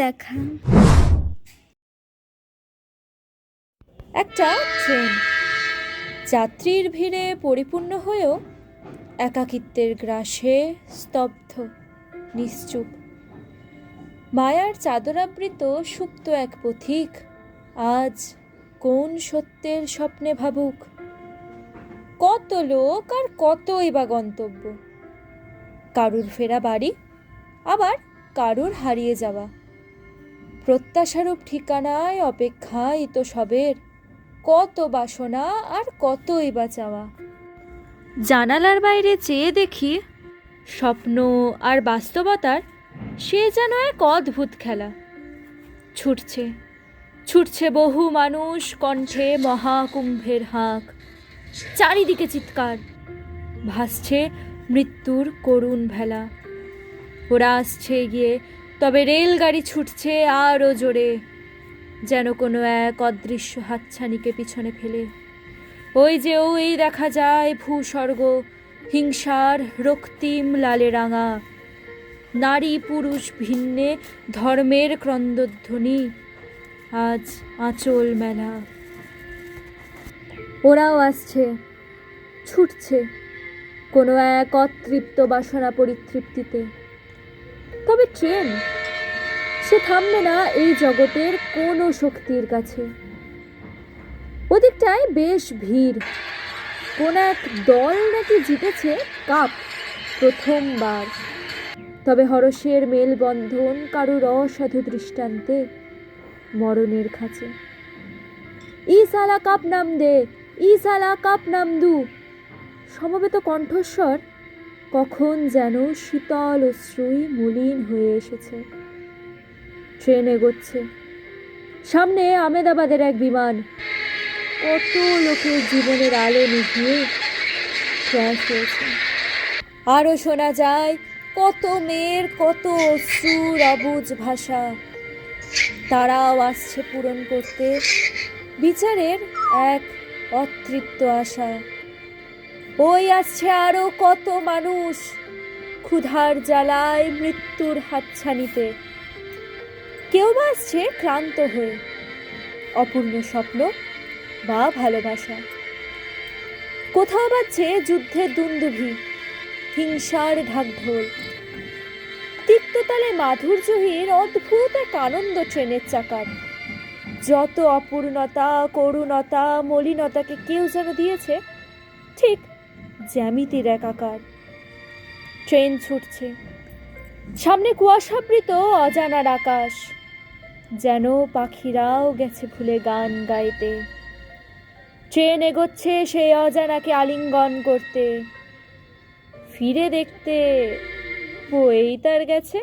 দেখা। একটা ট্রেন যাত্রীর ভিড়ে পরিপূর্ণ হয়েও একাকিত্বের গ্রাসে স্তব্ধ, নিশ্চুপ। মায়ার চাদরাবৃত সুপ্ত এক পথিক আজ কোন সত্যের স্বপ্নে ভাবুক। কত লোক আর কতই বা গন্তব্য, কারুর ফেরা বাড়ি, আবার কারুর হারিয়ে যাওয়া। প্রত্যাশারূপ ঠিকানায় অপেক্ষায় তো সবের, কত বাসনা আর কতই বা চাওয়া। জানালার বাইরে চেয়ে দেখি স্বপ্ন আর বাস্তবতার সে যেন এক অদ্ভুত খেলা। ছুটছে ছুটছে বহু মানুষ, কণ্ঠে মহাকুম্ভের হাঁক, চারিদিকে চিৎকার, ভাসছে মৃত্যুর করুণ ভেলা। ওরা আসছে এগিয়ে, তবে রেলগাড়ি ছুটছে আরও জোরে, যেন কোনো এক অদৃশ্য হাতছানিকে পিছনে ফেলে। ওই যে ওই দেখা যায় ভূস্বর্গ, হিংসার রক্তিম লালে রাঙা, নারী পুরুষ ভিন্নে ধর্মের ক্রন্দধ্বনি আজ আঁচল মেলা। ওরাও আসছে, ছুটছে কোনো এক অতৃপ্ত বাসনা পরিতৃপ্তিতে। তবে ট্রেন সে থামবে না এই জগতের কোনো শক্তির কাছে। ওদিকটায় বেশ ভিড়, কোন এক দল নাকি জিতেছে কাপ প্রথমবার। তবে হরসের মেলবন্ধন কারুর অসাধু দৃষ্টান্তে মরণের খাঁচে। ই সালা কাপ নাম দে, ই সালা কাপ নাম দু। সমবেত কণ্ঠস্বর কখন যেন শীতল অশ্রুই মলিন হয়ে এসেছে। ট্রেন এগোচ্ছে, সামনে আমেদাবাদের এক বিমান। কত লোকের জীবনের আলো নিভিয়ে ক্র্যাশ হয়েছে। আরও শোনা যায় কত মেয়ের কত অশ্রুর অবুঝ ভাষা। তারাও আসছে পূরণ করতে বিচারের এক অতৃপ্ত আশা। ওই আসছে আরও কত মানুষ, ক্ষুধার জ্বালায় মৃত্যুর হাতছানিতে। কেউ বা আসছে ক্লান্ত হয়ে, অপূর্ণ স্বপ্ন বা ভালোবাসা। কোথাও বাজছে যুদ্ধের দুন্দুভি, হিংসার ঢাকঢোল। তিক্ততালে মাধুর্যহীন অদ্ভুত এক আনন্দ ট্রেনের চাকার। যত অপূর্ণতা, করুণতা, মলিনতাকে কেউ যেন দিয়েছে ঠিক জ্যামিতির এক আকার। ট্রেন ছুটছে, সামনে কুয়াশাবৃত অজানার আকাশ, যেন পাখিরাও গেছে ভুলে গান গাইতে। ট্রেন এগোচ্ছে সেই অজানাকে আলিঙ্গন করতে, ফিরে দেখতে বয়েই তার গেছে।